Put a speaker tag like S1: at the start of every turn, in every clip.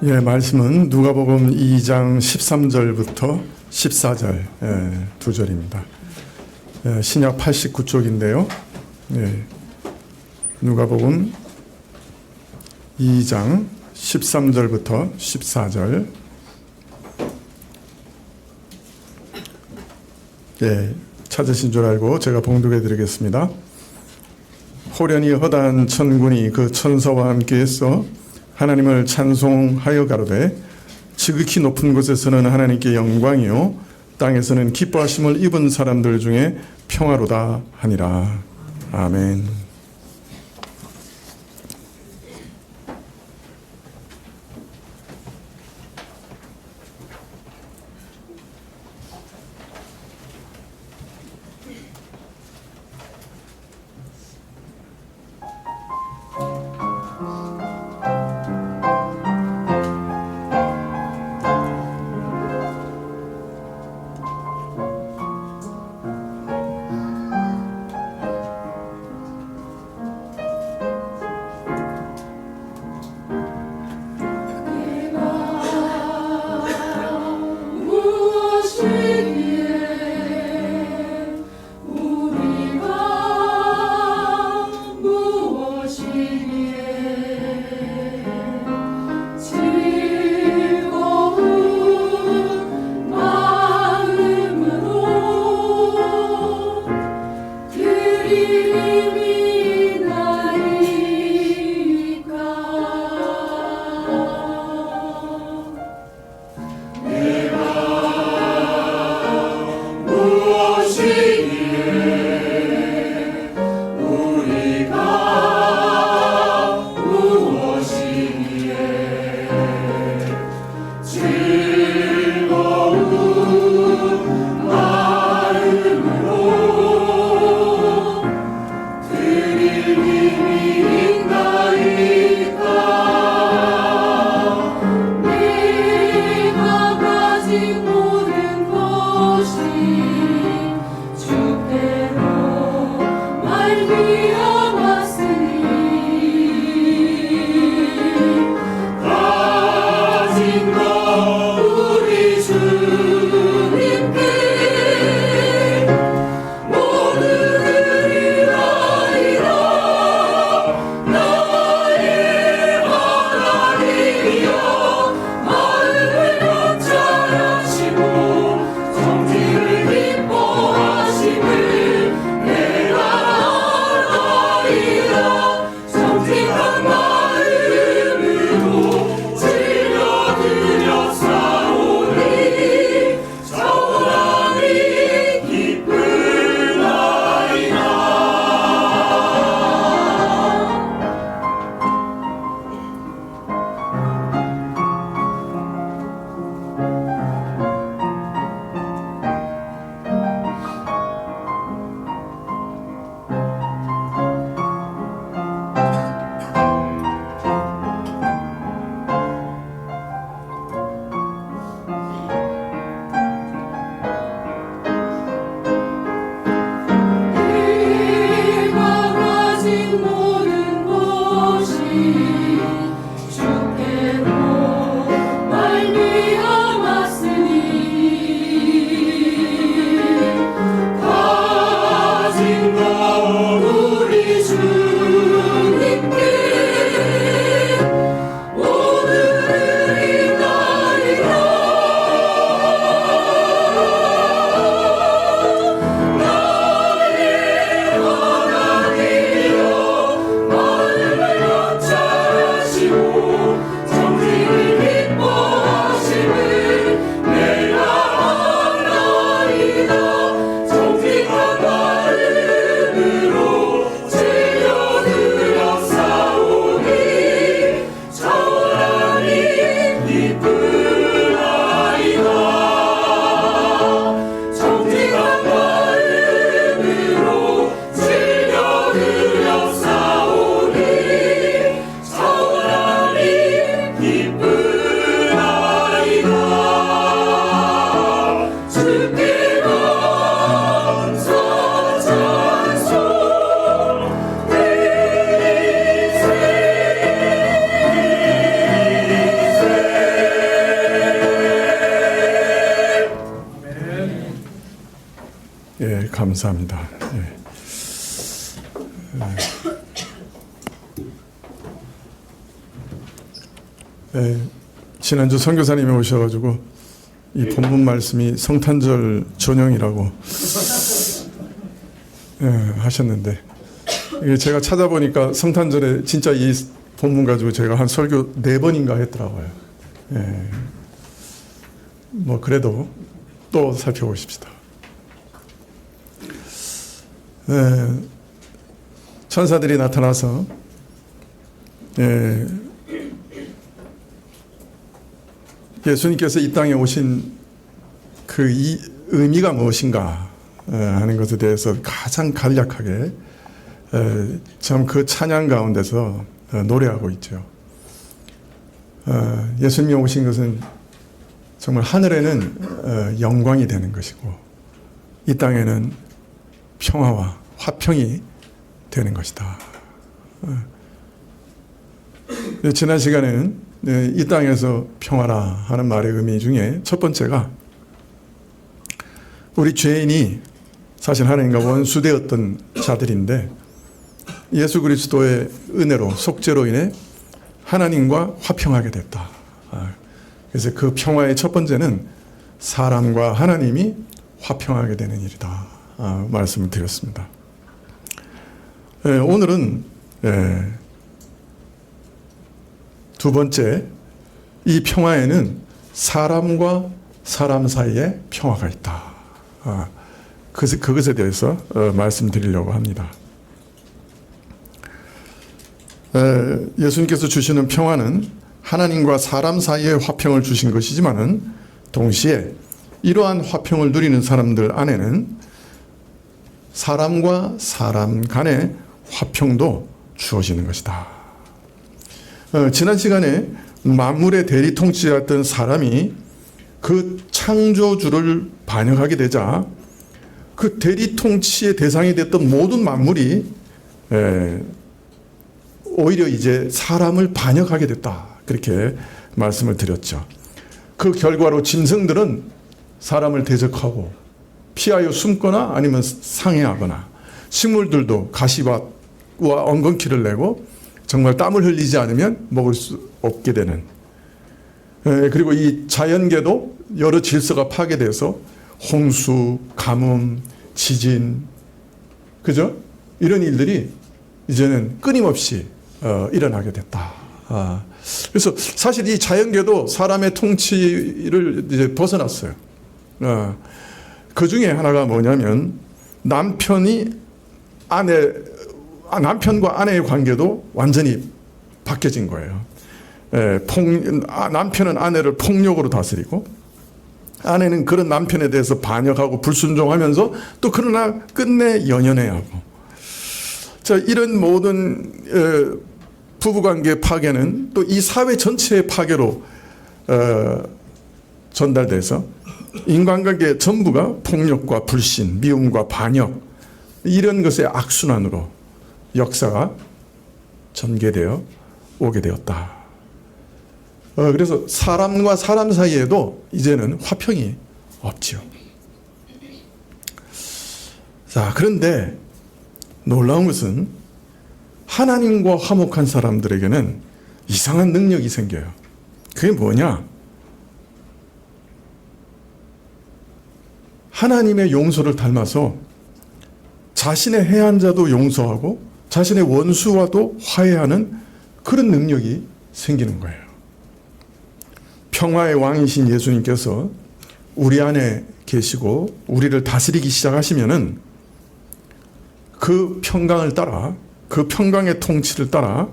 S1: 예, 말씀은 누가복음 2장 13절부터 14절 두 절입니다. 신약 89쪽인데요. 누가복음 2장 13절부터 14절. 찾으신 줄 알고 제가 봉독해 드리겠습니다. 호련히 허다한 천군이 그 천사와 함께해서 하나님을 찬송하여 가로되 지극히 높은 곳에서는 하나님께 영광이요 땅에서는 기뻐하심을 입은 사람들 중에 평화로다 하니라. 아멘. 감사합니다. 지난주 선교사님이 오셔가지고 이 본문 말씀이 성탄절 전형이라고 하셨는데, 이게 제가 찾아보니까 성탄절에 진짜 이 본문 가지고 제가 한 설교 4번인가 했더라고요. 뭐 그래도 또 살펴보십시다. 천사들이 나타나서 예수님께서 이 땅에 오신 그 이 의미가 무엇인가 하는 것에 대해서 가장 간략하게 참 그 찬양 가운데서 노래하고 있죠. 예수님이 오신 것은 정말 하늘에는 영광이 되는 것이고 이 땅에는 평화와 화평이 되는 것이다. 지난 시간에는 이 땅에서 평화라 하는 말의 의미 중에 첫 번째가 우리 죄인이 사실 하나님과 원수되었던 자들인데 예수 그리스도의 은혜로 속죄로 인해 하나님과 화평하게 됐다. 그래서 그 평화의 첫 번째는 사람과 하나님이 화평하게 되는 일이다. 말씀을 드렸습니다. 오늘은 두 번째, 이 평화에는 사람과 사람 사이에 평화가 있다. 그것에 대해서 말씀드리려고 합니다. 예수님께서 주시는 평화는 하나님과 사람 사이에 화평을 주신 것이지만은 동시에 이러한 화평을 누리는 사람들 안에는 사람과 사람 간의 화평도 주어지는 것이다. 지난 시간에 만물의 대리 통치였던 사람이 그 창조주를 반역하게 되자 그 대리 통치의 대상이 됐던 모든 만물이 오히려 이제 사람을 반역하게 됐다. 그렇게 말씀을 드렸죠. 그 결과로 짐승들은 사람을 대적하고 피하여 숨거나 아니면 상해하거나 식물들도 가시와 엉겅퀴를 내고 정말 땀을 흘리지 않으면 먹을 수 없게 되는, 그리고 이 자연계도 여러 질서가 파괴돼서 홍수, 가뭄, 지진, 그죠? 이런 일들이 이제는 끊임없이 일어나게 됐다. 그래서 사실 이 자연계도 사람의 통치를 이제 벗어났어요. 그 중에 하나가 뭐냐면 남편과 아내의 관계도 완전히 바뀌어진 거예요. 남편은 아내를 폭력으로 다스리고 아내는 그런 남편에 대해서 반역하고 불순종하면서 또 그러나 끝내 연연해야 하고, 자, 이런 모든 부부관계 파괴는 또 이 사회 전체의 파괴로 전달돼서 인간관계 전부가 폭력과 불신, 미움과 반역, 이런 것의 악순환으로 역사가 전개되어 오게 되었다. 그래서 사람과 사람 사이에도 이제는 화평이 없지요. 자, 그런데 놀라운 것은 하나님과 화목한 사람들에게는 이상한 능력이 생겨요. 그게 뭐냐? 하나님의 용서를 닮아서 자신의 해한 자도 용서하고 자신의 원수와도 화해하는 그런 능력이 생기는 거예요. 평화의 왕이신 예수님께서 우리 안에 계시고 우리를 다스리기 시작하시면은 그 평강을 따라, 그 평강의 통치를 따라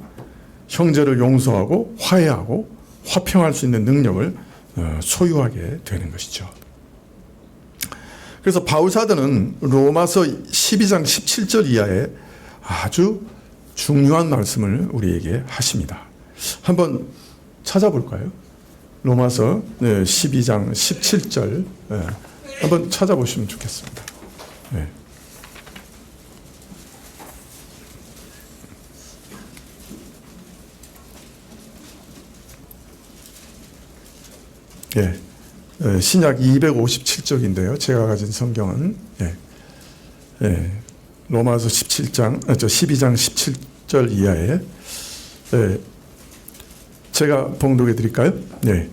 S1: 형제를 용서하고 화해하고 화평할 수 있는 능력을 소유하게 되는 것이죠. 그래서 바울사도는 로마서 12장 17절 이하에 아주 중요한 말씀을 우리에게 하십니다. 한번 찾아볼까요? 로마서 12장 17절 한번 찾아보시면 좋겠습니다. 신약 257쪽인데요. 제가 가진 성경은 예, 로마서 12장 17절 이하에 예, 제가 봉독해 드릴까요? 네.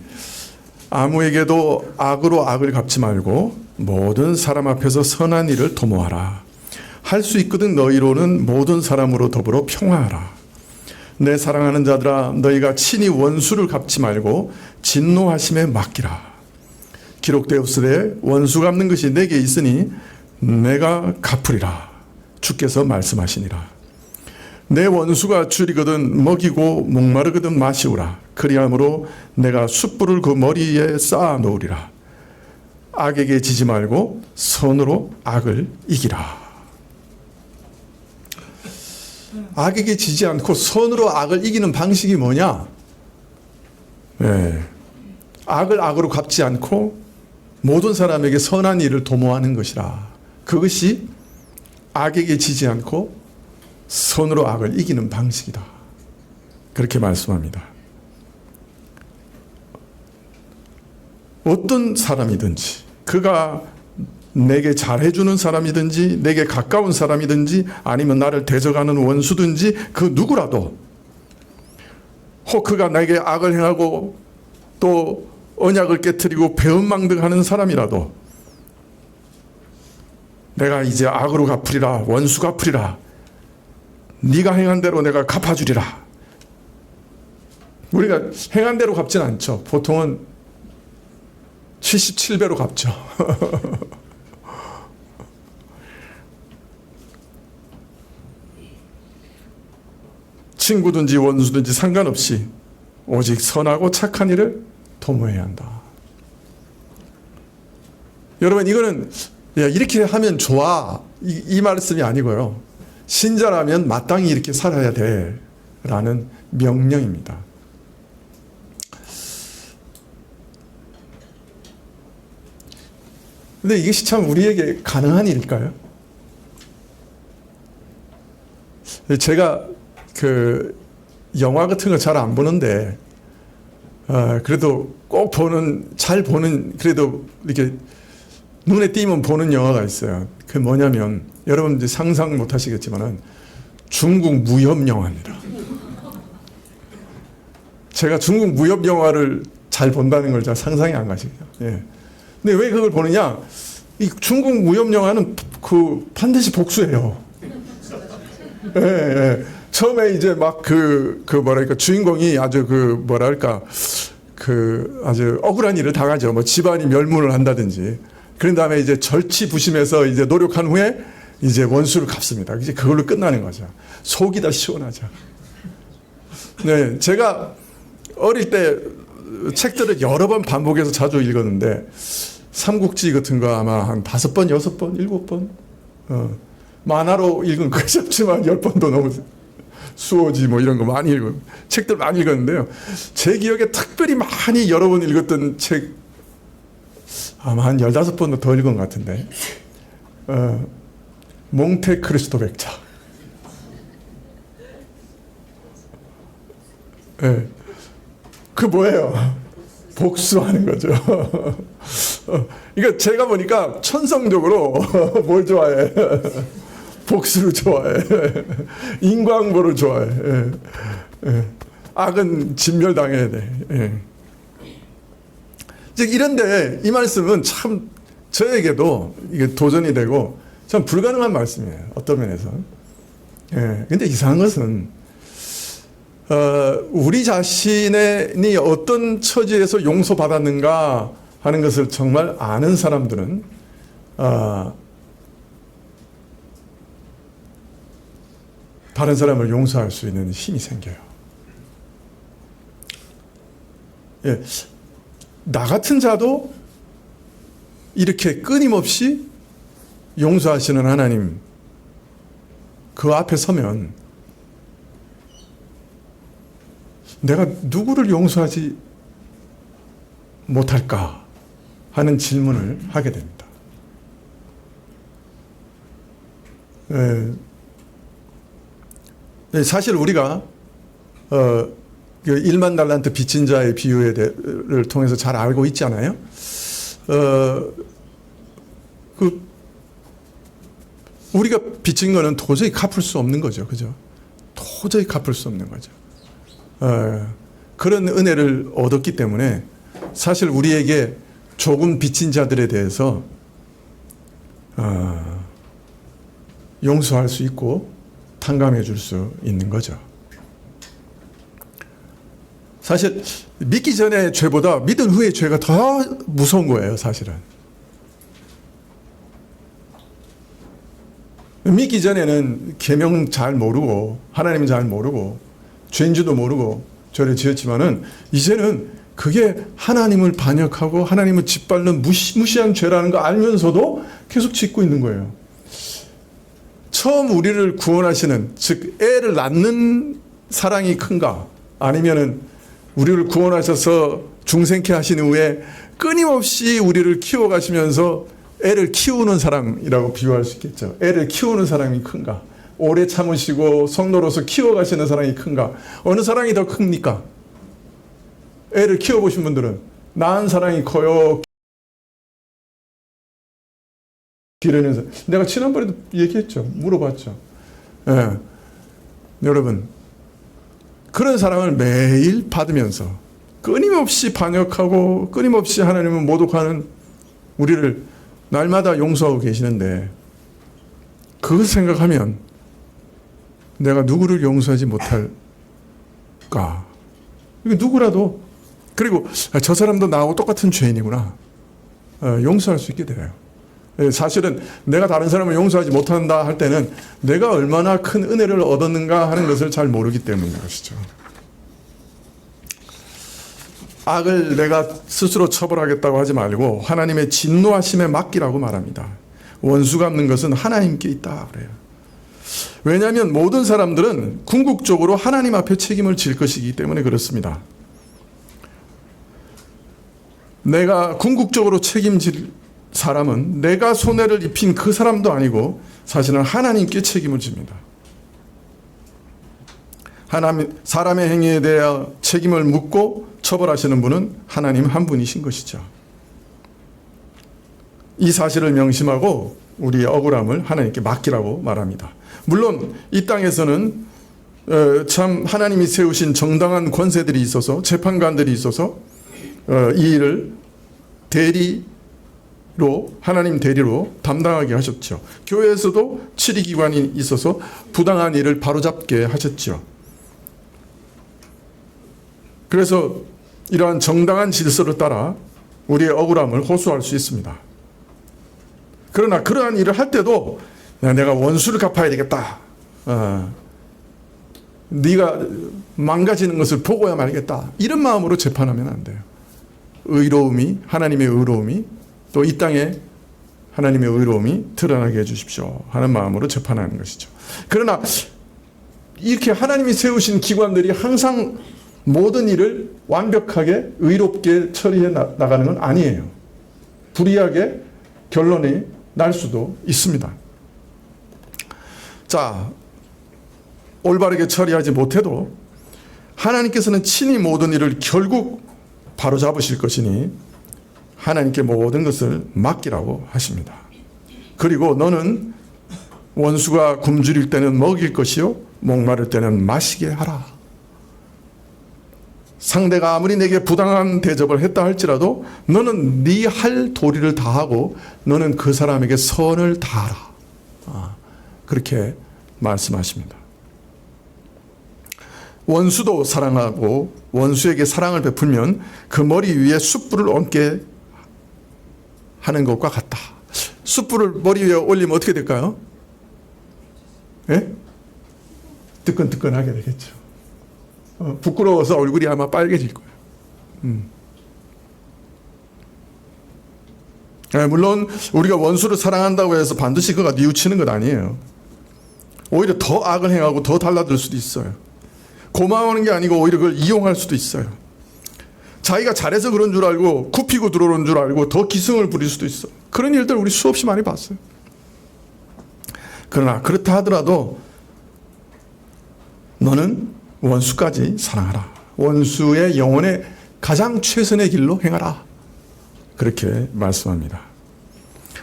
S1: 아무에게도 악으로 악을 갚지 말고 모든 사람 앞에서 선한 일을 도모하라. 할 수 있거든 너희로는 모든 사람으로 더불어 평화하라. 내 사랑하는 자들아 너희가 친히 원수를 갚지 말고 진노하심에 맡기라. 기록되었으되 원수 갚는 것이 내게 있으니 내가 갚으리라. 주께서 말씀하시니라. 내 원수가 줄이거든 먹이고 목마르거든 마시우라. 그리함으로 내가 숯불을 그 머리에 쌓아 놓으리라. 악에게 지지 말고 선으로 악을 이기라. 악에게 지지 않고 선으로 악을 이기는 방식이 뭐냐? 네. 악을 악으로 갚지 않고 모든 사람에게 선한 일을 도모하는 것이라. 그것이 악에게 지지 않고 선으로 악을 이기는 방식이다. 그렇게 말씀합니다. 어떤 사람이든지 그가 내게 잘해주는 사람이든지 내게 가까운 사람이든지 아니면 나를 대적하는 원수든지 그 누구라도 혹 그가 나에게 악을 행하고 또 언약을 깨트리고 배은망덕하는 사람이라도 내가 이제 악으로 갚으리라. 원수 갚으리라. 네가 행한 대로 내가 갚아주리라. 우리가 행한 대로 갚지는 않죠. 보통은 77배로 갚죠. 친구든지 원수든지 상관없이 오직 선하고 착한 일을 도모해야 한다. 여러분 이거는 야, 이렇게 하면 좋아 이 말씀이 아니고요. 신자라면 마땅히 이렇게 살아야 돼 라는 명령입니다. 근데 이것이 참 우리에게 가능한 일일까요? 제가 그 영화 같은 거 잘 안 보는데 그래도 꼭 잘 보는 그래도 이렇게 눈에 띄면 보는 영화가 있어요. 그 뭐냐면 여러분 이제 상상 못 하시겠지만은 중국 무협 영화입니다. 제가 중국 무협 영화를 잘 본다는 걸 잘 상상이 안 가시죠. 예. 근데 왜 그걸 보느냐? 이 중국 무협 영화는 그 반드시 복수예요. 예, 예. 처음에 이제 막 뭐랄까 주인공이 아주 아주 억울한 일을 당하죠. 뭐 집안이 멸문을 한다든지. 그런 다음에 이제 절치부심해서 이제 노력한 후에 이제 원수를 갚습니다. 이제 그걸로 끝나는 거죠. 속이 다 시원하죠. 네, 제가 어릴 때 책들을 여러 번 반복해서 자주 읽었는데 삼국지 같은 거 아마 한 5번, 6번, 7번 만화로 읽은 거 잡지만 10번도 넘었어요. 수호지 뭐 이런 거 많이 책들 많이 읽었는데요. 제 기억에 특별히 많이 여러 번 읽었던 책 아마 한 15번도 더 읽은 것 같은데 몽테크리스토 백작. 네. 그 뭐예요? 복수하는 거죠. 그러니까 제가 보니까 천성적으로 뭘 좋아해? 복수를 좋아해. 인과응보를 좋아해. 악은 진멸당해야 돼. 즉 이런데 이 말씀은 참 저에게도 이게 도전이 되고 참 불가능한 말씀이에요. 어떤 면에서. 근데 이상한 것은 우리 자신이 어떤 처지에서 용서받았는가 하는 것을 정말 아는 사람들은 다른 사람을 용서할 수 있는 힘이 생겨요. 예, 나 같은 자도 이렇게 끊임없이 용서하시는 하나님 그 앞에 서면 내가 누구를 용서하지 못할까 하는 질문을 하게 됩니다. 사실 우리가 1만 달란트 빚진 자의 비유를 통해서 잘 알고 있잖아요. 우리가 빚진 거는 도저히 갚을 수 없는 거죠. 그죠? 도저히 갚을 수 없는 거죠. 그런 은혜를 얻었기 때문에 사실 우리에게 조금 빚진 자들에 대해서 용서할 수 있고 탕감해 줄 수 있는 거죠. 사실 믿기 전의 죄보다 믿은 후의 죄가 더 무서운 거예요, 사실은. 믿기 전에는 계명 잘 모르고 하나님 잘 모르고 죄인지도 모르고 죄를 지었지만은 이제는 그게 하나님을 반역하고 하나님을 짓밟는 무시한 죄라는 거 알면서도 계속 짓고 있는 거예요. 처음 우리를 구원하시는, 즉 애를 낳는 사랑이 큰가, 아니면은 우리를 구원하셔서 중생케 하신 후에 끊임없이 우리를 키워가시면서 애를 키우는 사랑이라고 비유할 수 있겠죠. 애를 키우는 사랑이 큰가, 오래 참으시고 성도로서 키워가시는 사랑이 큰가, 어느 사랑이 더 큽니까? 애를 키워보신 분들은 낳은 사랑이 커요, 기르는 사랑. 내가 지난번에도 얘기했죠. 물어봤죠. 예. 여러분, 그런 사랑을 매일 받으면서 끊임없이 반역하고 끊임없이 하나님을 모독하는 우리를 날마다 용서하고 계시는데, 그걸 생각하면 내가 누구를 용서하지 못할까? 누구라도, 그리고 저 사람도 나하고 똑같은 죄인이구나, 용서할 수 있게 돼요. 사실은 내가 다른 사람을 용서하지 못한다 할 때는 내가 얼마나 큰 은혜를 얻었는가 하는 것을 잘 모르기 때문인 것이죠. 악을 내가 스스로 처벌하겠다고 하지 말고 하나님의 진노하심에 맡기라고 말합니다. 원수 갚는 것은 하나님께 있다 그래요. 왜냐하면 모든 사람들은 궁극적으로 하나님 앞에 책임을 질 것이기 때문에 그렇습니다. 내가 궁극적으로 책임질 사람은 내가 손해를 입힌 그 사람도 아니고 사실은 하나님께 책임을 집니다. 사람의 행위에 대해 책임을 묻고 처벌하시는 분은 하나님 한 분이신 것이죠. 이 사실을 명심하고 우리의 억울함을 하나님께 맡기라고 말합니다. 물론 이 땅에서는 참 하나님이 세우신 정당한 권세들이 있어서, 재판관들이 있어서 이 일을 하나님 대리로 담당하게 하셨죠. 교회에서도 치리기관이 있어서 부당한 일을 바로잡게 하셨죠. 그래서 이러한 정당한 질서를 따라 우리의 억울함을 호소할 수 있습니다. 그러나 그러한 일을 할 때도 내가 원수를 갚아야 되겠다, 네가 망가지는 것을 보고야 말겠다, 이런 마음으로 재판하면 안 돼요. 하나님의 의로움이 또 이 땅에 하나님의 의로움이 드러나게 해주십시오 하는 마음으로 재판하는 것이죠. 그러나 이렇게 하나님이 세우신 기관들이 항상 모든 일을 완벽하게 의롭게 처리해 나가는 건 아니에요. 불이하게 결론이 날 수도 있습니다. 자, 올바르게 처리하지 못해도 하나님께서는 친히 모든 일을 결국 바로잡으실 것이니 하나님께 모든 것을 맡기라고 하십니다. 그리고 너는 원수가 굶주릴 때는 먹일 것이요 목마를 때는 마시게 하라. 상대가 아무리 내게 부당한 대접을 했다 할지라도 너는 네 할 도리를 다하고 너는 그 사람에게 선을 다하라. 그렇게 말씀하십니다. 원수도 사랑하고 원수에게 사랑을 베풀면 그 머리 위에 숯불을 얹게 하는 것과 같다. 숯불을 머리 위에 올리면 어떻게 될까요? 예? 뜨끈뜨끈하게 되겠죠. 부끄러워서 얼굴이 아마 빨개질 거예요. 물론 우리가 원수를 사랑한다고 해서 반드시 그가 뉘우치는 것 아니에요. 오히려 더 악을 행하고 더 달라들 수도 있어요. 고마워하는 게 아니고 오히려 그걸 이용할 수도 있어요. 자기가 잘해서 그런 줄 알고 굽히고 들어오는 줄 알고 더 기승을 부릴 수도 있어. 그런 일들 우리 수없이 많이 봤어요. 그러나 그렇다 하더라도 너는 원수까지 사랑하라. 원수의 영혼의 가장 최선의 길로 행하라. 그렇게 말씀합니다.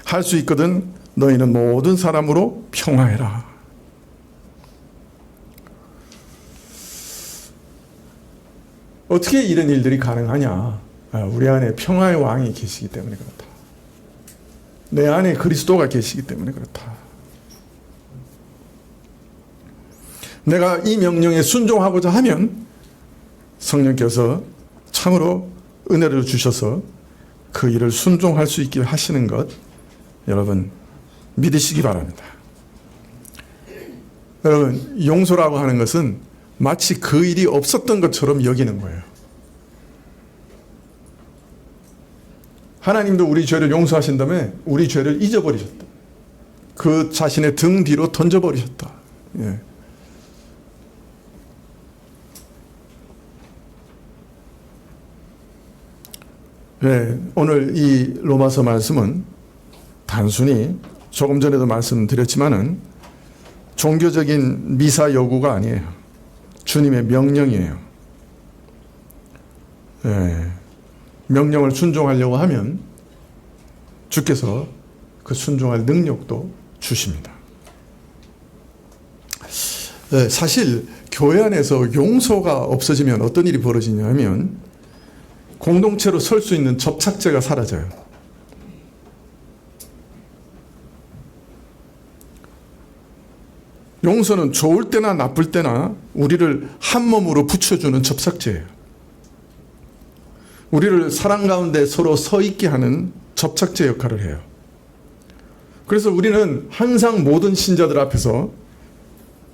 S1: 할 수 있거든 너희는 모든 사람으로 평화해라. 어떻게 이런 일들이 가능하냐? 우리 안에 평화의 왕이 계시기 때문에 그렇다. 내 안에 그리스도가 계시기 때문에 그렇다. 내가 이 명령에 순종하고자 하면 성령께서 참으로 은혜를 주셔서 그 일을 순종할 수 있게 하시는 것, 여러분 믿으시기 바랍니다. 여러분, 용서라고 하는 것은 마치 그 일이 없었던 것처럼 여기는 거예요. 하나님도 우리 죄를 용서하신 다음에 우리 죄를 잊어버리셨다. 그 자신의 등 뒤로 던져버리셨다. 예. 네, 오늘 이 로마서 말씀은 단순히 조금 전에도 말씀드렸지만은 종교적인 미사 요구가 아니에요. 주님의 명령이에요. 네, 명령을 순종하려고 하면 주께서 그 순종할 능력도 주십니다. 네, 사실 교회 안에서 용서가 없어지면 어떤 일이 벌어지냐면 공동체로 설 수 있는 접착제가 사라져요. 용서는 좋을 때나 나쁠 때나 우리를 한 몸으로 붙여주는 접착제예요. 우리를 사랑 가운데 서로 서 있게 하는 접착제 역할을 해요. 그래서 우리는 항상 모든 신자들 앞에서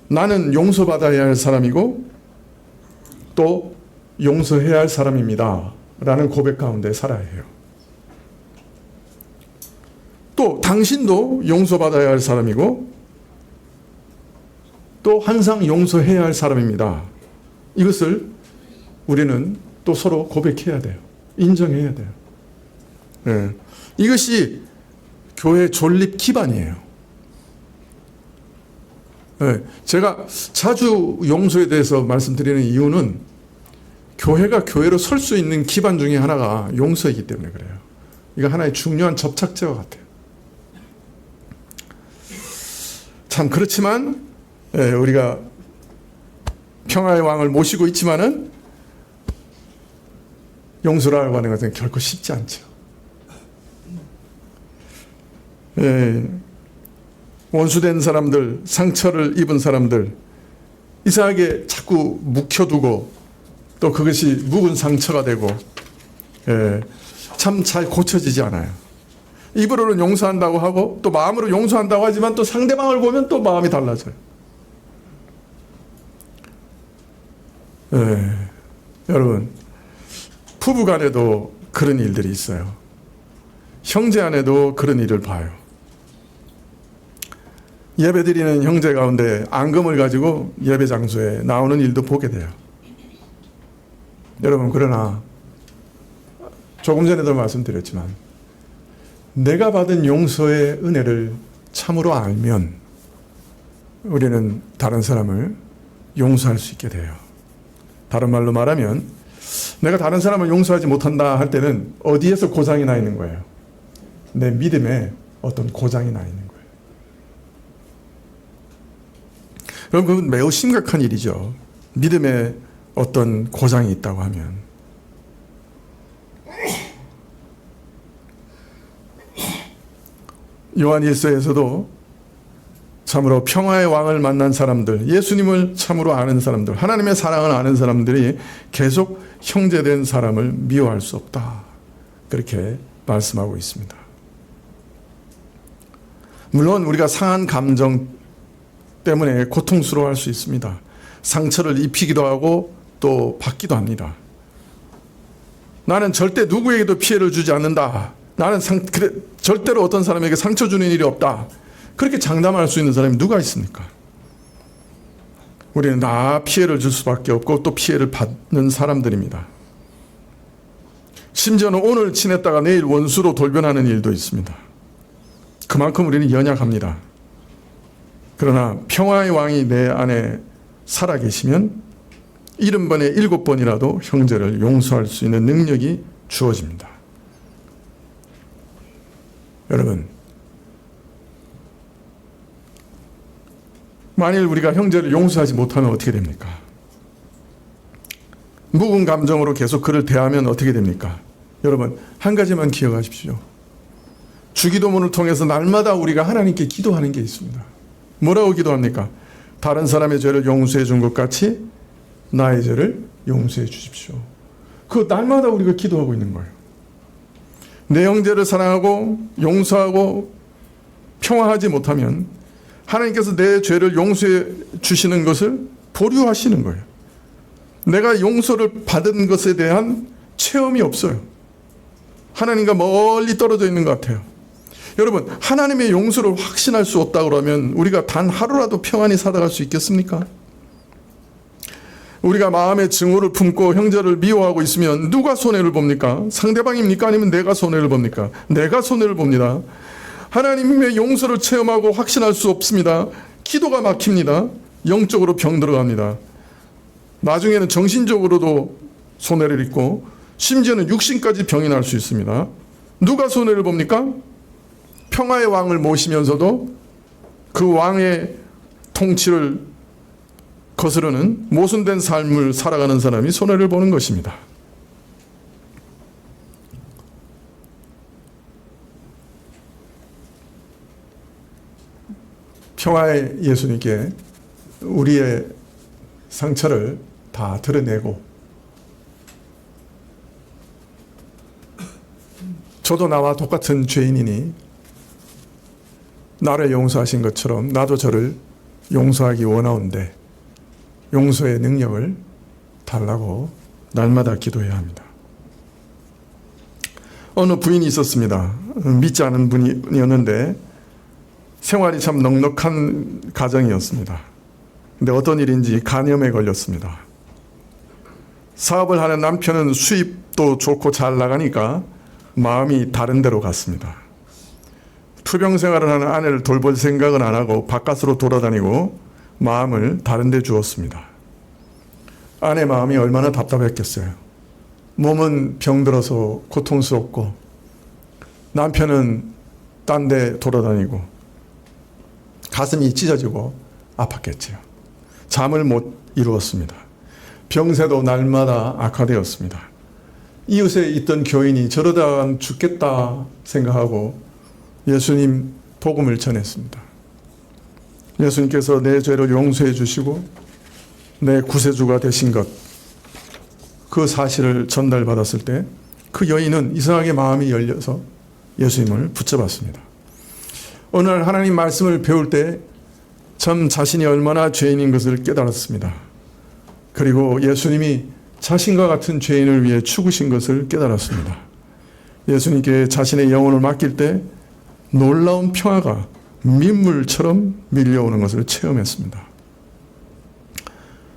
S1: 나는 용서받아야 할 사람이고 또 용서해야 할 사람입니다 라는 고백 가운데 살아야 해요. 또 당신도 용서받아야 할 사람이고 또 항상 용서해야 할 사람입니다. 이것을 우리는 또 서로 고백해야 돼요. 인정해야 돼요. 네. 이것이 교회 존립 기반이에요. 네. 제가 자주 용서에 대해서 말씀드리는 이유는 교회가 교회로 설 수 있는 기반 중에 하나가 용서이기 때문에 그래요. 이거 하나의 중요한 접착제와 같아요. 참 그렇지만 우리가 평화의 왕을 모시고 있지만은 용서라고 하는 것은 결코 쉽지 않죠. 원수된 사람들, 상처를 입은 사람들 이상하게 자꾸 묵혀두고 또 그것이 묵은 상처가 되고 참 잘 고쳐지지 않아요. 입으로는 용서한다고 하고 또 마음으로 용서한다고 하지만 또 상대방을 보면 또 마음이 달라져요. 여러분, 부부 간에도 그런 일들이 있어요. 형제 안에도 그런 일을 봐요. 예배드리는 형제 가운데 앙금을 가지고 예배 장소에 나오는 일도 보게 돼요. 여러분, 그러나 조금 전에도 말씀드렸지만 내가 받은 용서의 은혜를 참으로 알면 우리는 다른 사람을 용서할 수 있게 돼요. 다른 말로 말하면 내가 다른 사람을 용서하지 못한다 할 때는 어디에서 고장이 나 있는 거예요? 내 믿음에 어떤 고장이 나 있는 거예요. 여러분, 그건 매우 심각한 일이죠. 믿음에 어떤 고장이 있다고 하면. 요한일서에서도 참으로 평화의 왕을 만난 사람들, 예수님을 참으로 아는 사람들, 하나님의 사랑을 아는 사람들이 계속 형제된 사람을 미워할 수 없다. 그렇게 말씀하고 있습니다. 물론 우리가 상한 감정 때문에 고통스러워할 수 있습니다. 상처를 입히기도 하고 또 받기도 합니다. 나는 절대 누구에게도 피해를 주지 않는다. 나는 절대로 어떤 사람에게 상처 주는 일이 없다. 그렇게 장담할 수 있는 사람이 누가 있습니까? 우리는 다 피해를 줄 수밖에 없고 또 피해를 받는 사람들입니다. 심지어는 오늘 친했다가 내일 원수로 돌변하는 일도 있습니다. 그만큼 우리는 연약합니다. 그러나 평화의 왕이 내 안에 살아계시면 70번에 7번이라도 형제를 용서할 수 있는 능력이 주어집니다. 여러분, 만일 우리가 형제를 용서하지 못하면 어떻게 됩니까? 묵은 감정으로 계속 그를 대하면 어떻게 됩니까? 여러분, 한 가지만 기억하십시오. 주기도문을 통해서 날마다 우리가 하나님께 기도하는 게 있습니다. 뭐라고 기도합니까? 다른 사람의 죄를 용서해 준 것 같이 나의 죄를 용서해 주십시오. 그 날마다 우리가 기도하고 있는 거예요. 내 형제를 사랑하고 용서하고 평화하지 못하면 하나님께서 내 죄를 용서해 주시는 것을 보류하시는 거예요. 내가 용서를 받은 것에 대한 체험이 없어요. 하나님과 멀리 떨어져 있는 것 같아요. 여러분, 하나님의 용서를 확신할 수 없다 그러면 우리가 단 하루라도 평안히 살아갈 수 있겠습니까? 우리가 마음의 증오를 품고 형제를 미워하고 있으면 누가 손해를 봅니까? 상대방입니까? 아니면 내가 손해를 봅니까? 내가 손해를 봅니다. 하나님의 용서를 체험하고 확신할 수 없습니다. 기도가 막힙니다. 영적으로 병 들어갑니다. 나중에는 정신적으로도 손해를 입고 심지어는 육신까지 병이 날 수 있습니다. 누가 손해를 봅니까? 평화의 왕을 모시면서도 그 왕의 통치를 거스르는 모순된 삶을 살아가는 사람이 손해를 보는 것입니다. 평화의 예수님께 우리의 상처를 다 드러내고, 저도 나와 똑같은 죄인이니 나를 용서하신 것처럼 나도 저를 용서하기 원하온데 용서의 능력을 달라고 날마다 기도해야 합니다. 어느 부인이 있었습니다. 믿지 않은 분이었는데 생활이 참 넉넉한 가정이었습니다. 근데 어떤 일인지 간염에 걸렸습니다. 사업을 하는 남편은 수입도 좋고 잘 나가니까 마음이 다른 데로 갔습니다. 투병 생활을 하는 아내를 돌볼 생각은 안 하고 바깥으로 돌아다니고 마음을 다른 데 주었습니다. 아내 마음이 얼마나 답답했겠어요. 몸은 병들어서 고통스럽고 남편은 딴 데 돌아다니고 가슴이 찢어지고 아팠겠지요. 잠을 못 이루었습니다. 병세도 날마다 악화되었습니다. 이웃에 있던 교인이 저러다 죽겠다 생각하고 예수님 복음을 전했습니다. 예수님께서 내 죄를 용서해 주시고 내 구세주가 되신 것, 그 사실을 전달받았을 때 그 여인은 이상하게 마음이 열려서 예수님을 붙잡았습니다. 어느 날 하나님 말씀을 배울 때 참 자신이 얼마나 죄인인 것을 깨달았습니다. 그리고 예수님이 자신과 같은 죄인을 위해 죽으신 것을 깨달았습니다. 예수님께 자신의 영혼을 맡길 때 놀라운 평화가 민물처럼 밀려오는 것을 체험했습니다.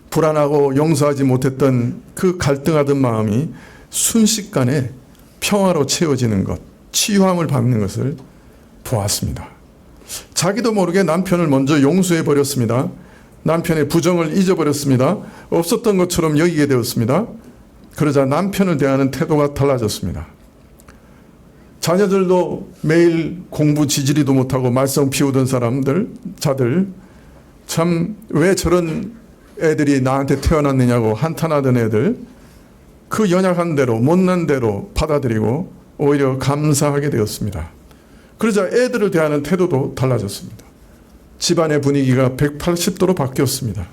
S1: 불안하고 용서하지 못했던 그 갈등하던 마음이 순식간에 평화로 채워지는 것, 치유함을 받는 것을 보았습니다. 자기도 모르게 남편을 먼저 용서해 버렸습니다. 남편의 부정을 잊어버렸습니다. 없었던 것처럼 여기게 되었습니다. 그러자 남편을 대하는 태도가 달라졌습니다. 자녀들도 매일 공부 지지리도 못하고 말썽 피우던 자들 참 왜 저런 애들이 나한테 태어났느냐고 한탄하던 애들, 그 연약한 대로 못난 대로 받아들이고 오히려 감사하게 되었습니다. 그러자 애들을 대하는 태도도 달라졌습니다. 집안의 분위기가 180도로 바뀌었습니다.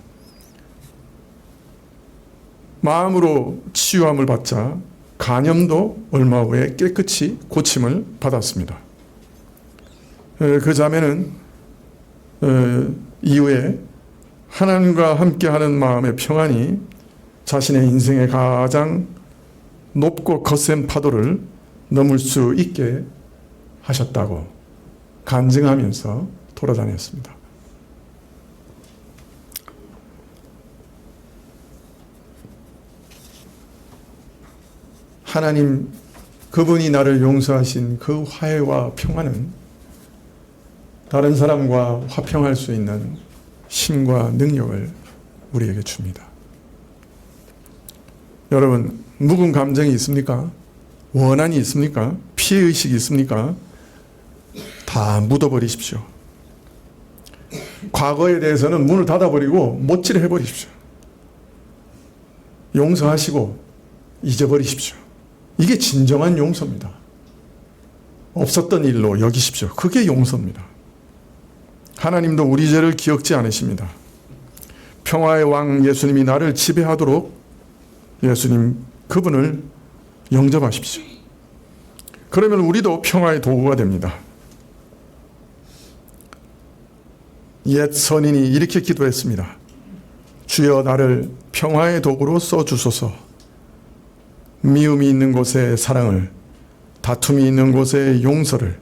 S1: 마음으로 치유함을 받자 간염도 얼마 후에 깨끗이 고침을 받았습니다. 그 자매는 이후에 하나님과 함께하는 마음의 평안이 자신의 인생의 가장 높고 거센 파도를 넘을 수 있게 하셨다고 간증하면서 돌아다녔습니다. 하나님, 그분이 나를 용서하신 그 화해와 평화는 다른 사람과 화평할 수 있는 힘과 능력을 우리에게 줍니다. 여러분, 묵은 감정이 있습니까? 원한이 있습니까? 피해의식이 있습니까? 다 묻어버리십시오. 과거에 대해서는 문을 닫아버리고 못질 해버리십시오. 용서하시고 잊어버리십시오. 이게 진정한 용서입니다. 없었던 일로 여기십시오. 그게 용서입니다. 하나님도 우리 죄를 기억지 않으십니다. 평화의 왕 예수님이 나를 지배하도록 예수님 그분을 영접하십시오. 그러면 우리도 평화의 도구가 됩니다. 옛 선인이 이렇게 기도했습니다. 주여 나를 평화의 도구로 써주소서. 미움이 있는 곳에 사랑을, 다툼이 있는 곳에 용서를,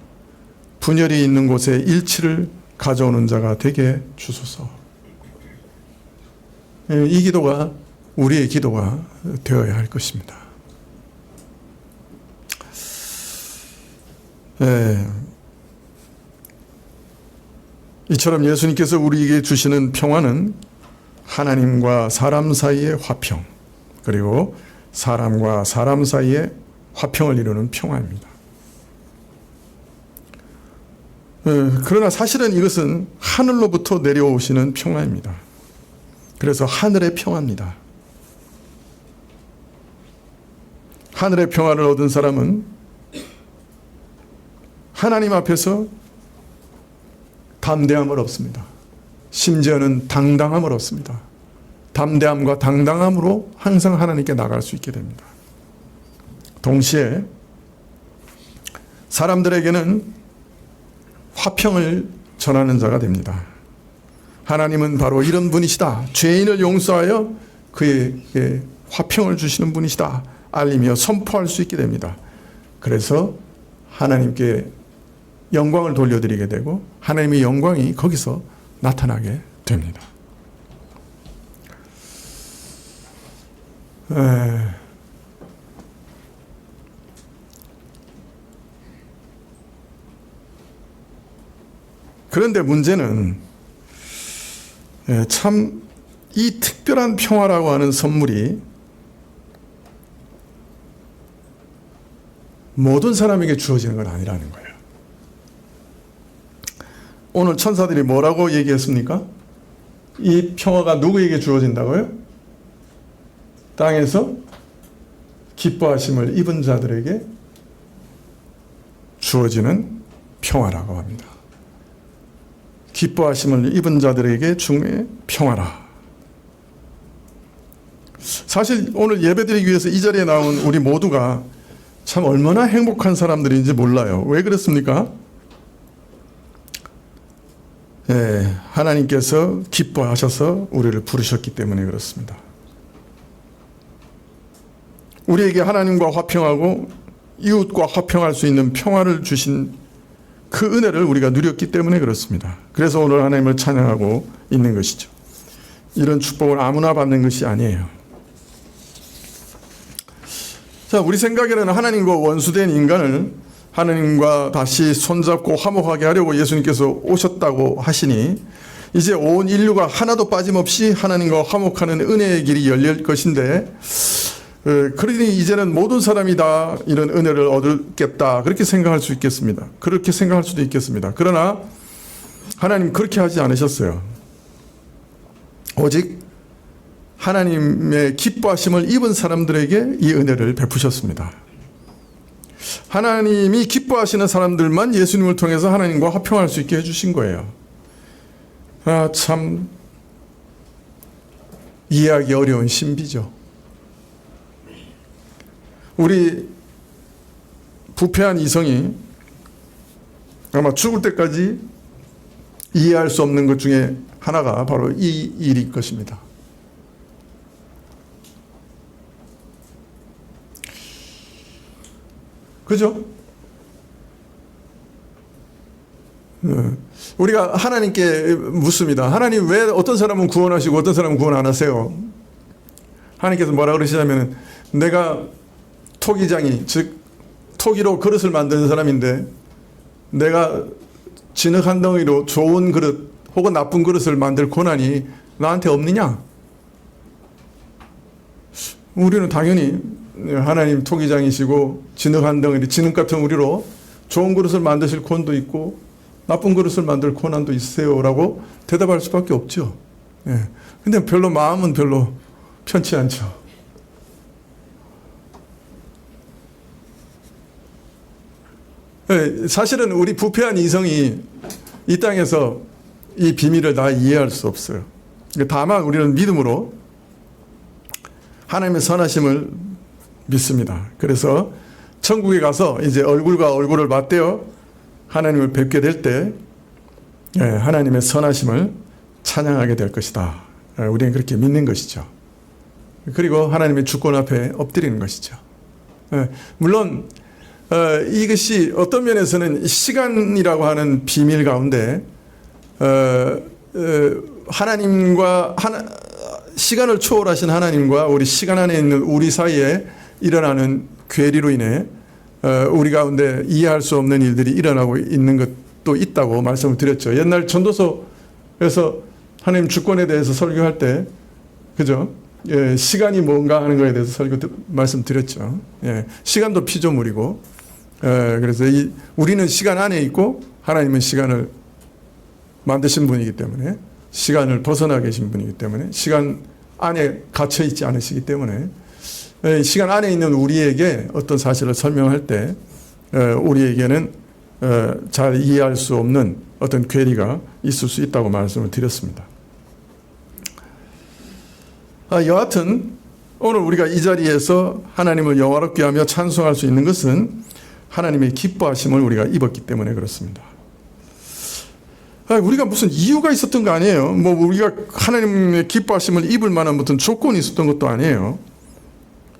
S1: 분열이 있는 곳에 일치를 가져오는 자가 되게 주소서. 이 기도가 우리의 기도가 되어야 할 것입니다. 이처럼 예수님께서 우리에게 주시는 평화는 하나님과 사람 사이의 화평, 그리고 사람과 사람 사이의 화평을 이루는 평화입니다. 그러나 사실은 이것은 하늘로부터 내려오시는 평화입니다. 그래서 하늘의 평화입니다. 하늘의 평화를 얻은 사람은 하나님 앞에서 담대함을 얻습니다. 심지어는 당당함을 얻습니다. 담대함과 당당함으로 항상 하나님께 나갈 수 있게 됩니다. 동시에 사람들에게는 화평을 전하는 자가 됩니다. 하나님은 바로 이런 분이시다. 죄인을 용서하여 그에게 화평을 주시는 분이시다. 알리며 선포할 수 있게 됩니다. 그래서 하나님께 영광을 돌려드리게 되고 하나님의 영광이 거기서 나타나게 됩니다. 그런데 문제는 참 이 특별한 평화라고 하는 선물이 모든 사람에게 주어지는 건 아니라는 거예요. 오늘 천사들이 뭐라고 얘기했습니까? 이 평화가 누구에게 주어진다고요? 땅에서 기뻐하심을 입은 자들에게 주어지는 평화라고 합니다. 기뻐하심을 입은 자들에게 중에 평화라. 사실 오늘 예배드리기 위해서 이 자리에 나온 우리 모두가 참 얼마나 행복한 사람들인지 몰라요. 왜 그렇습니까? 하나님께서 기뻐하셔서 우리를 부르셨기 때문에 그렇습니다. 우리에게 하나님과 화평하고 이웃과 화평할 수 있는 평화를 주신 그 은혜를 우리가 누렸기 때문에 그렇습니다. 그래서 오늘 하나님을 찬양하고 있는 것이죠. 이런 축복을 아무나 받는 것이 아니에요. 자, 우리 생각에는 하나님과 원수된 인간을 하나님과 다시 손잡고 화목하게 하려고 예수님께서 오셨다고 하시니 이제 온 인류가 하나도 빠짐없이 하나님과 화목하는 은혜의 길이 열릴 것인데, 그러니 이제는 모든 사람이 다 이런 은혜를 얻겠다, 그렇게 생각할 수 있겠습니다. 그렇게 생각할 수도 있겠습니다. 그러나 하나님 그렇게 하지 않으셨어요. 오직 하나님의 기뻐하심을 입은 사람들에게 이 은혜를 베푸셨습니다. 하나님이 기뻐하시는 사람들만 예수님을 통해서 하나님과 화평할 수 있게 해주신 거예요. 참 이해하기 어려운 신비죠. 우리 부패한 이성이 아마 죽을 때까지 이해할 수 없는 것 중에 하나가 바로 이 일일 것입니다. 그죠? 우리가 하나님께 묻습니다. 하나님 왜 어떤 사람은 구원하시고 어떤 사람은 구원 안 하세요? 하나님께서 뭐라 그러시냐면, 내가 토기장이, 즉 토기로 그릇을 만드는 사람인데 내가 진흙 한 덩이로 좋은 그릇 혹은 나쁜 그릇을 만들 권한이 나한테 없느냐? 우리는 당연히 하나님 토기장이시고 진흙 한 덩이, 진흙 같은 우리로 좋은 그릇을 만드실 권도 있고 나쁜 그릇을 만들 고난도 있으세요라고 대답할 수밖에 없죠. 예. 근데 별로 마음은 별로 편치 않죠. 예, 사실은 우리 부패한 이성이 이 땅에서 이 비밀을 다 이해할 수 없어요. 다만 우리는 믿음으로 하나님의 선하심을 믿습니다. 그래서 천국에 가서 이제 얼굴과 얼굴을 맞대어 하나님을 뵙게 될 때 하나님의 선하심을 찬양하게 될 것이다. 우리는 그렇게 믿는 것이죠. 그리고 하나님의 주권 앞에 엎드리는 것이죠. 물론 이것이 어떤 면에서는 시간이라고 하는 비밀 가운데 하나님과 시간을 초월하신 하나님과 우리 시간 안에 있는 우리 사이에 일어나는 괴리로 인해 우리 가운데 이해할 수 없는 일들이 일어나고 있는 것도 있다고 말씀을 드렸죠. 옛날 전도서에서 하나님 주권에 대해서 설교할 때, 그죠? 예, 시간이 뭔가 하는 것에 대해서 말씀드렸죠. 예, 시간도 피조물이고, 그래서 우리는 시간 안에 있고 하나님은 시간을 만드신 분이기 때문에, 시간을 벗어나 계신 분이기 때문에, 시간 안에 갇혀 있지 않으시기 때문에 시간 안에 있는 우리에게 어떤 사실을 설명할 때 우리에게는 잘 이해할 수 없는 어떤 괴리가 있을 수 있다고 말씀을 드렸습니다. 여하튼 오늘 우리가 이 자리에서 하나님을 영화롭게 하며 찬송할 수 있는 것은 하나님의 기뻐하심을 우리가 입었기 때문에 그렇습니다. 우리가 무슨 이유가 있었던 거 아니에요. 뭐 우리가 하나님의 기뻐하심을 입을 만한 무슨 조건이 있었던 것도 아니에요.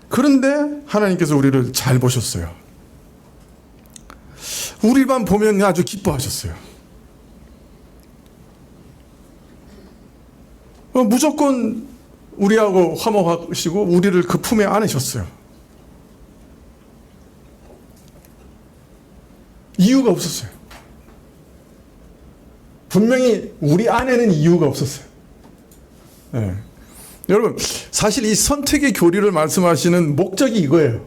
S1: 그런데 하나님께서 우리를 잘 보셨어요. 우리만 보면 아주 기뻐하셨어요. 무조건 우리하고 화목하시고 우리를 그 품에 안으셨어요. 이유가 없었어요. 분명히 우리 안에는 이유가 없었어요. 네. 여러분, 사실 이 선택의 교리를 말씀하시는 목적이 이거예요.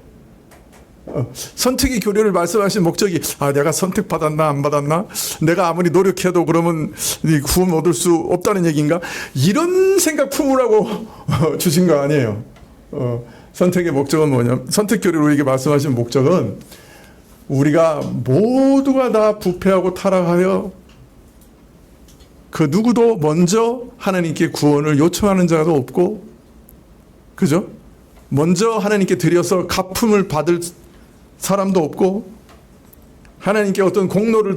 S1: 선택의 교리를 말씀하시는 목적이 내가 선택받았나 안 받았나? 내가 아무리 노력해도 그러면 구원 얻을 수 없다는 얘기인가? 이런 생각 품으라고 주신 거 아니에요. 선택의 목적은 뭐냐면, 선택 교리를 우리에게 말씀하시는 목적은 우리가 모두가 다 부패하고 타락하여 그 누구도 먼저 하나님께 구원을 요청하는 자도 없고, 그죠? 먼저 하나님께 드려서 갚음을 받을 사람도 없고, 하나님께 어떤 공로를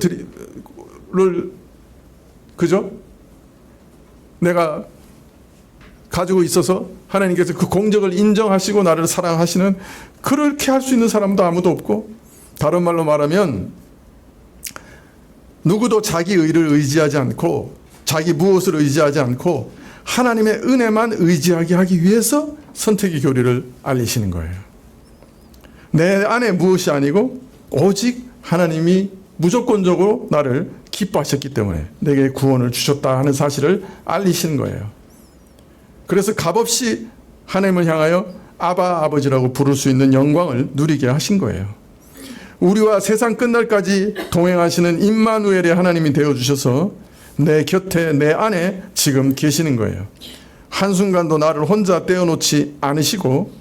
S1: 그죠? 내가 가지고 있어서 하나님께서 그 공적을 인정하시고 나를 사랑하시는, 그렇게 할 수 있는 사람도 아무도 없고, 다른 말로 말하면 누구도 자기 의를 의지하지 않고 자기 무엇을 의지하지 않고 하나님의 은혜만 의지하게 하기 위해서 선택의 교리를 알리시는 거예요. 내 안에 무엇이 아니고 오직 하나님이 무조건적으로 나를 기뻐하셨기 때문에 내게 구원을 주셨다 하는 사실을 알리시는 거예요. 그래서 값없이 하나님을 향하여 아바 아버지라고 부를 수 있는 영광을 누리게 하신 거예요. 우리와 세상 끝날까지 동행하시는 임마누엘의 하나님이 되어주셔서 내 곁에 내 안에 지금 계시는 거예요. 한순간도 나를 혼자 떼어놓지 않으시고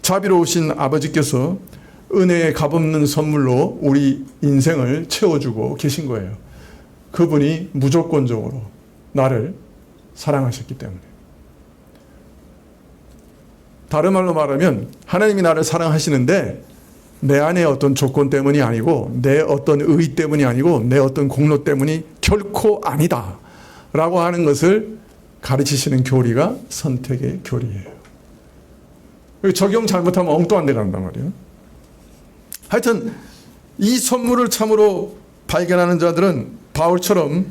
S1: 자비로우신 아버지께서 은혜의 값없는 선물로 우리 인생을 채워주고 계신 거예요. 그분이 무조건적으로 나를 사랑하셨기 때문에. 다른 말로 말하면 하나님이 나를 사랑하시는데 내 안에 어떤 조건 때문이 아니고 내 어떤 의 때문이 아니고 내 어떤 공로 때문이 결코 아니다 라고 하는 것을 가르치시는 교리가 선택의 교리예요. 적용 잘못하면 엉뚱한 데 간단 말이에요. 하여튼 이 선물을 참으로 발견하는 자들은 바울처럼,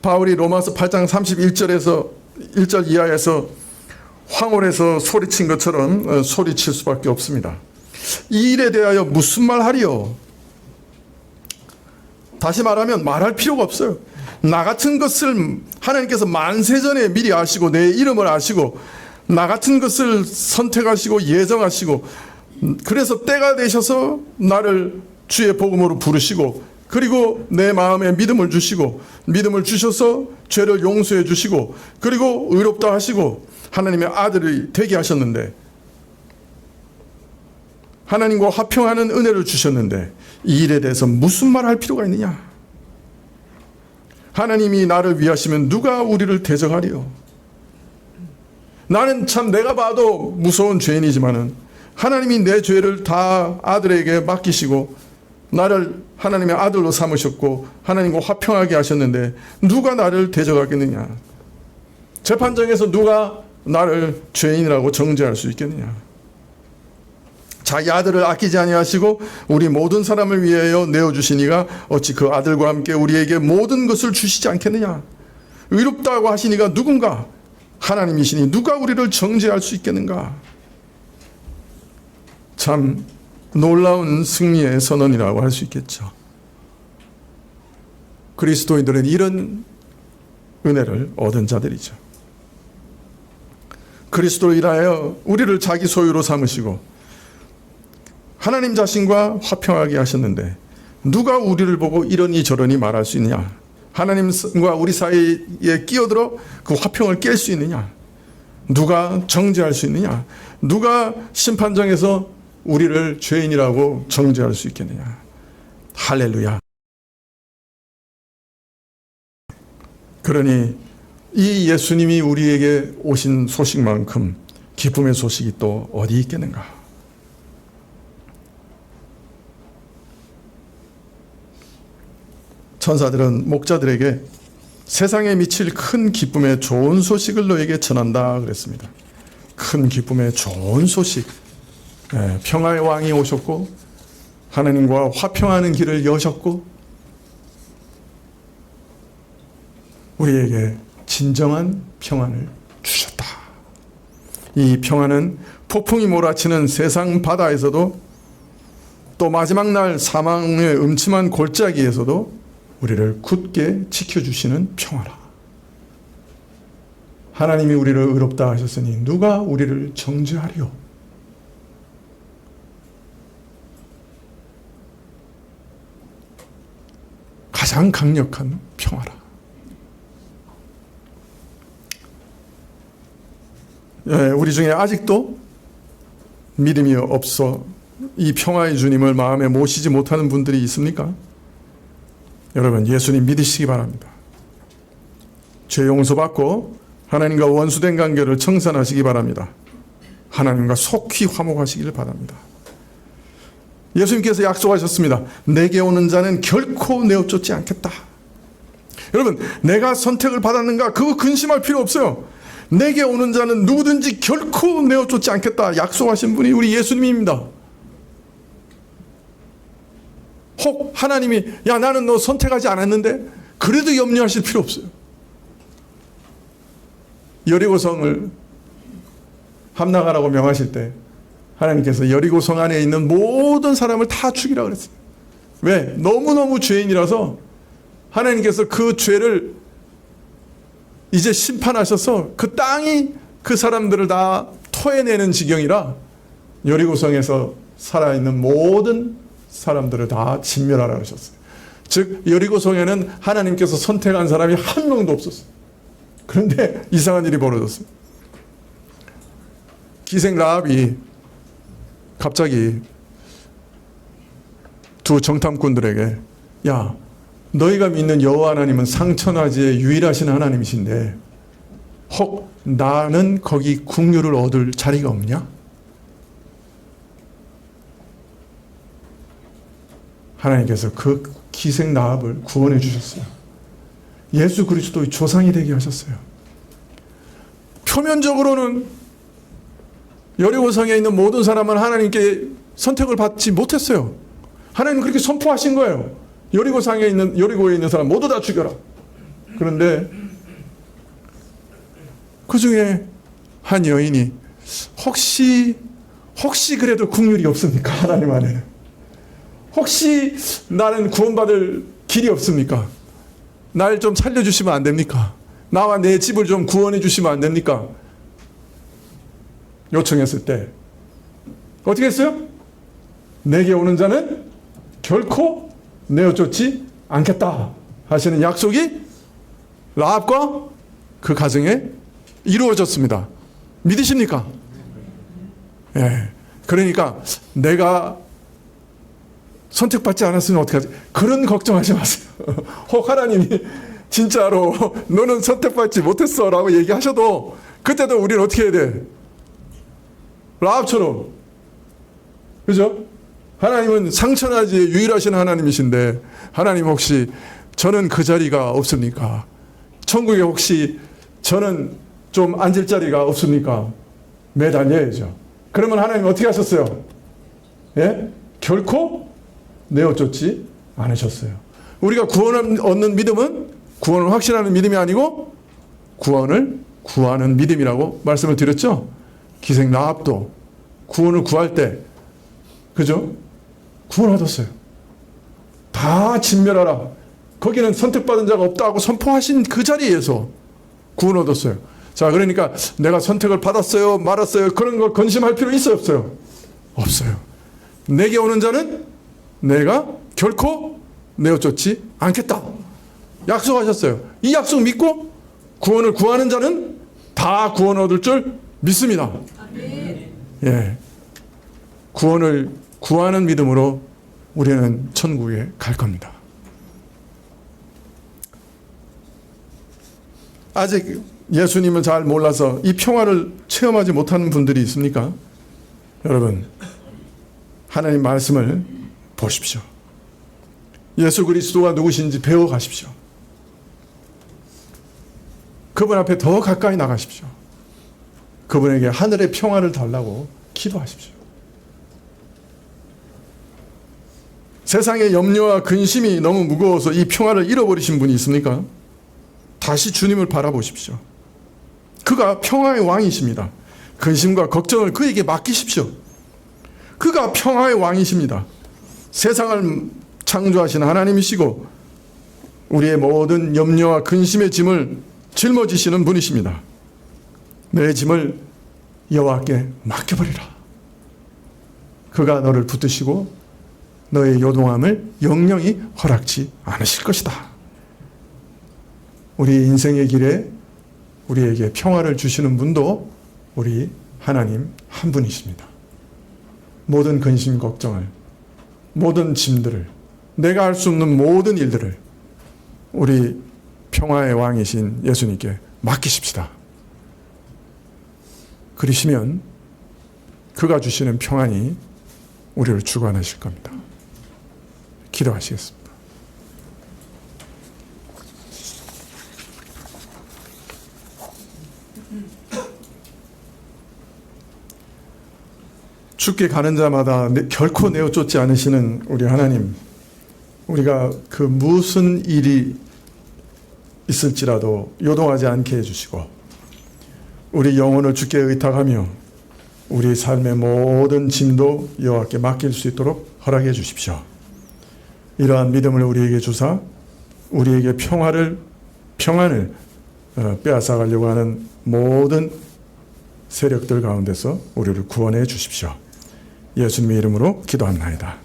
S1: 바울이 로마서 8장 31절에서 1절 이하에서 황홀해서 소리친 것처럼 소리칠 수밖에 없습니다. 이 일에 대하여 무슨 말 하리요? 다시 말하면 말할 필요가 없어요. 나 같은 것을 하나님께서 만세전에 미리 아시고 내 이름을 아시고 나 같은 것을 선택하시고 예정하시고 그래서 때가 되셔서 나를 주의 복음으로 부르시고 그리고 내 마음에 믿음을 주시고, 믿음을 주셔서 죄를 용서해 주시고, 그리고 의롭다 하시고 하나님의 아들이 되게 하셨는데, 하나님과 화평하는 은혜를 주셨는데, 이 일에 대해서 무슨 말할 필요가 있느냐? 하나님이 나를 위하시면 누가 우리를 대적하리요? 나는 참 내가 봐도 무서운 죄인이지만은 하나님이 내 죄를 다 아들에게 맡기시고 나를 하나님의 아들로 삼으셨고 하나님과 화평하게 하셨는데 누가 나를 대적하겠느냐? 재판정에서 누가 나를 죄인이라고 정죄할 수 있겠느냐? 자기 아들을 아끼지 아니하시고 우리 모든 사람을 위하여 내어주시니가 어찌 그 아들과 함께 우리에게 모든 것을 주시지 않겠느냐? 의롭다고 하시니가 누군가? 하나님이시니 누가 우리를 정죄할 수 있겠는가? 참 놀라운 승리의 선언이라고 할 수 있겠죠. 그리스도인들은 이런 은혜를 얻은 자들이죠. 그리스도로 인하여 우리를 자기 소유로 삼으시고 하나님 자신과 화평하게 하셨는데 누가 우리를 보고 이러니 저러니 말할 수 있느냐? 하나님과 우리 사이에 끼어들어 그 화평을 깰 수 있느냐? 누가 정죄할 수 있느냐? 누가 심판정에서 우리를 죄인이라고 정죄할 수 있겠느냐? 할렐루야. 그러니 이 예수님이 우리에게 오신 소식만큼 기쁨의 소식이 또 어디 있겠는가? 천사들은 목자들에게 세상에 미칠 큰 기쁨의 좋은 소식을 너에게 전한다 그랬습니다. 큰 기쁨의 좋은 소식. 평화의 왕이 오셨고 하나님과 화평하는 길을 여셨고 우리에게 진정한 평안을 주셨다. 이 평안은 폭풍이 몰아치는 세상 바다에서도 또 마지막 날 사망의 음침한 골짜기에서도 우리를 굳게 지켜주시는 평화라. 하나님이 우리를 의롭다 하셨으니 누가 우리를 정죄하리요? 가장 강력한 평화라. 우리 중에 아직도 믿음이 없어 이 평화의 주님을 마음에 모시지 못하는 분들이 있습니까? 여러분, 예수님 믿으시기 바랍니다. 죄 용서받고 하나님과 원수된 관계를 청산하시기 바랍니다. 하나님과 속히 화목하시기를 바랍니다. 예수님께서 약속하셨습니다. 내게 오는 자는 결코 내어쫓지 않겠다. 여러분, 내가 선택을 받았는가? 그거 근심할 필요 없어요. 내게 오는 자는 누구든지 결코 내어쫓지 않겠다 약속하신 분이 우리 예수님입니다. 혹 하나님이 야 나는 너 선택하지 않았는데 그래도 염려하실 필요 없어요. 여리고성을 함락하라고 명하실 때 하나님께서 여리고성 안에 있는 모든 사람을 다 죽이라 그랬어요. 왜? 너무너무 죄인이라서 하나님께서 그 죄를 이제 심판하셔서 그 땅이 그 사람들을 다 토해내는 지경이라 여리고성에서 살아있는 모든 사람들을 다 진멸하라 하셨어요. 즉 여리고성에는 하나님께서 선택한 사람이 한 명도 없었어요. 그런데 이상한 일이 벌어졌어요. 기생 라합이 갑자기 두 정탐꾼들에게 야 너희가 믿는 여호와 하나님은 상천하지의 유일하신 하나님이신데 혹 나는 거기 국류를 얻을 자리가 없냐? 하나님께서 그 기생 라합을 구원해 주셨어요. 예수 그리스도의 조상이 되게 하셨어요. 표면적으로는 여리고성에 있는 모든 사람은 하나님께 선택을 받지 못했어요. 하나님 그렇게 선포하신 거예요. 여리고에 있는 사람 모두 다 죽여라. 그런데 그 중에 한 여인이 혹시 그래도 국률이 없습니까? 하나님 안에는. 혹시 나는 구원받을 길이 없습니까? 날 좀 살려주시면 안 됩니까? 나와 내 집을 좀 구원해 주시면 안 됩니까? 요청했을 때 어떻게 했어요? 내게 오는 자는 결코 내어쫓지 않겠다 하시는 약속이 라합과 그 가정에 이루어졌습니다. 믿으십니까? 예. 그러니까 내가 선택받지 않았으면 어떡하지? 그런 걱정하지 마세요. 혹 하나님이 진짜로 너는 선택받지 못했어 라고 얘기하셔도 그때도 우리는 어떻게 해야 돼? 라합처럼. 그죠? 하나님은 상천하지에 유일하신 하나님이신데 하나님 혹시 저는 그 자리가 없습니까? 천국에 혹시 저는 좀 앉을 자리가 없습니까? 매달려야죠. 그러면 하나님 어떻게 하셨어요? 예? 결코 내어쫓지 않으셨어요. 우리가 구원을 얻는 믿음은 구원을 확신하는 믿음이 아니고 구원을 구하는 믿음이라고 말씀을 드렸죠. 기생 라합도 구원을 구할 때 그죠? 구원 얻었어요. 다 진멸하라. 거기는 선택받은 자가 없다고 선포하신 그 자리에서 구원 얻었어요. 자, 그러니까 내가 선택을 받았어요, 말았어요. 그런 거 근심할 필요 있어요, 없어요? 없어요. 내게 오는 자는 내가 결코 내어쫓지 않겠다. 약속하셨어요. 이 약속 믿고 구원을 구하는 자는 다 구원 얻을 줄 믿습니다. 예. 구원을 구하는 믿음으로 우리는 천국에 갈 겁니다. 아직 예수님을 잘 몰라서 이 평화를 체험하지 못하는 분들이 있습니까? 여러분, 하나님 말씀을 보십시오. 예수 그리스도가 누구신지 배워가십시오. 그분 앞에 더 가까이 나가십시오. 그분에게 하늘의 평화를 달라고 기도하십시오. 세상의 염려와 근심이 너무 무거워서 이 평화를 잃어버리신 분이 있습니까? 다시 주님을 바라보십시오. 그가 평화의 왕이십니다. 근심과 걱정을 그에게 맡기십시오. 그가 평화의 왕이십니다. 세상을 창조하신 하나님이시고 우리의 모든 염려와 근심의 짐을 짊어지시는 분이십니다. 내 짐을 여호와께 맡겨버리라. 그가 너를 붙드시고 너의 요동함을 영영히 허락지 않으실 것이다. 우리 인생의 길에 우리에게 평화를 주시는 분도 우리 하나님 한 분이십니다. 모든 근심 걱정을, 모든 짐들을, 내가 할 수 없는 모든 일들을 우리 평화의 왕이신 예수님께 맡기십시다. 그러시면 그가 주시는 평안이 우리를 주관하실 겁니다. 기도하시겠습니다. 죽게 가는 자마다 결코 내어쫓지 않으시는 우리 하나님, 우리가 그 무슨 일이 있을지라도 요동하지 않게 해주시고 우리 영혼을 주께 의탁하며 우리 삶의 모든 짐도 여호와께 맡길 수 있도록 허락해 주십시오. 이러한 믿음을 우리에게 주사 우리에게 평안을 빼앗아 가려고 하는 모든 세력들 가운데서 우리를 구원해 주십시오. 예수님의 이름으로 기도합니다.